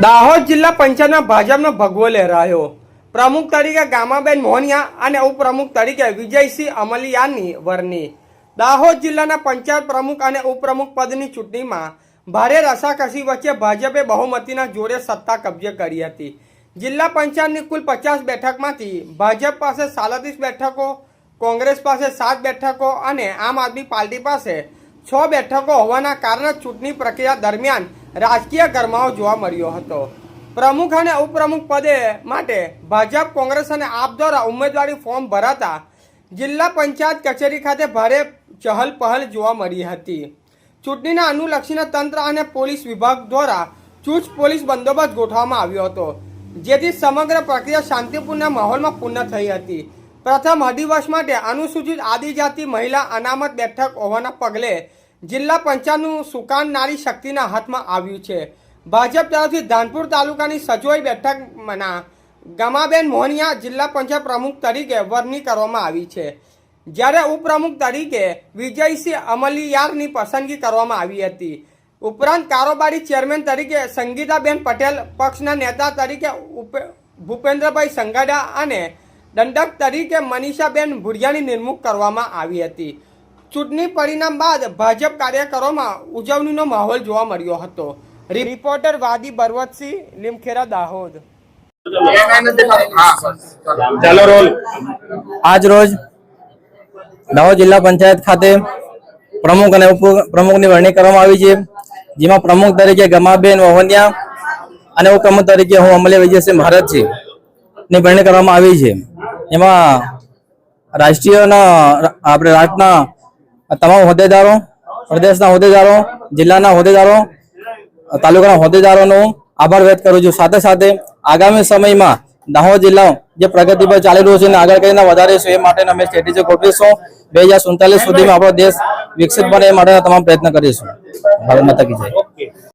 દાહોદ જિલ્લા પંચાયતના ભાજપનો ભગવો લહેરાયો। પ્રમુખ તરીકે ગામાબેન મોહનિયા અને ઉપપ્રમુખ તરીકે વિજયસિંહ અમલિયાની વરણી। દાહોદ જિલ્લાના પંચાયત પ્રમુખ અને ઉપપ્રમુખ પદની ચૂંટણીમાં ભારે રસાકસી વચ્ચે ભાજપે બહુમતીના જોડે સત્તા કબજે કરી હતી। જિલ્લા પંચાયતની કુલ 50 બેઠકમાંથી ભાજપ પાસે 37 બેઠકો, કોંગ્રેસ પાસે 7 બેઠકો અને આમ આદમી પાર્ટી પાસે 6 બેઠકો હોવાના કારણે ચૂંટણી પ્રક્રિયા દરમિયાન રાજકીય ગરમાવો જોવા મળ્યો હતો। પ્રમુખ અને ઉપપ્રમુખ પદે માટે ભાજપ, કોંગ્રેસ અને આપ દ્વારા ઉમેદવારી ફોર્મ ભરાતા જિલ્લા પંચાયત કચેરી ખાતે ભારે ચહલ પહલ જોવા મળી હતી। ચૂંટણીના અનુલક્ષીને તંત્ર અને પોલીસ વિભાગ દ્વારા ચુસ્ત પોલીસ બંદોબસ્ત ગોઠવવામાં આવ્યો હતો, જેથી સમગ્ર પ્રક્રિયા શાંતિપૂર્ણ માહોલમાં પૂર્ણ થઈ હતી। પ્રથમ અઢી માટે અનુસૂચિત આદિજાતિ મહિલા અનામત બેઠક હોવાના પગલે જિલ્લા પંચાયતનું સુકાન નારી શક્તિના હાથમાં આવ્યું છે। ભાજપ તરફથી ધાનપુર તાલુકાની સજોઈ બેઠકના ગમાબેન મોહનિયા જિલ્લા પંચાયત પ્રમુખ તરીકે વરણી કરવામાં આવી છે, જ્યારે ઉપપ્રમુખ તરીકે વિજયસિંહ અમલિયારની પસંદગી કરવામાં આવી હતી। ઉપરાંત કારોબારી ચેરમેન તરીકે સંગીતાબેન પટેલ, પક્ષના નેતા તરીકે ભૂપેન્દ્રભાઈ સંગાડા અને દંડક તરીકે મનીષાબેન ભુડિયાની નિમણૂક કરવામાં આવી હતી। ચૂંટણી પરિણામ બાદ ભાજપ કાર્યકરોમાં ઉજવણીનો માહોલ જોવા મળ્યો હતો। રિપોર્ટર વાદી બરવતસિંહ, લીમખેડા, દાહોદ। આજ રોજ દાહોદ જિલ્લા પંચાયત ખાતે પ્રમુખ અને ઉપપ્રમુખની વરણી કરવામાં આવી છે, જેમાં પ્રમુખ તરીકે ગમાબેન મોહનિયા અને ઉપપ્રમુખ તરીકે હું અમલિયા વિજયસિંહ ભારતજી ની વરણી કરવામાં આવી છે। એમાં આપણે રાજ્યના તમામ હોદ્દેદારો, પ્રદેશના હોદ્દેદારો, જિલ્લાના હોદ્દેદારો, તાલુકાના હોદ્દેદારોનો આભાર વ્યક્ત કરું છું। સાથે સાથે આગામી સમયમાં દાહોદ જિલ્લો જે પ્રગતિ પર ચાલી રહ્યો છે અને આગળ કરીને વધારીશું એ માટે અમે સ્ટ્રેટેજી ગોઠવીશું। 2047 સુધીમાં આપણો દેશ વિકસિત બને એ માટેના તમામ પ્રયત્ન કરીશું। ભારત માતા કી જય।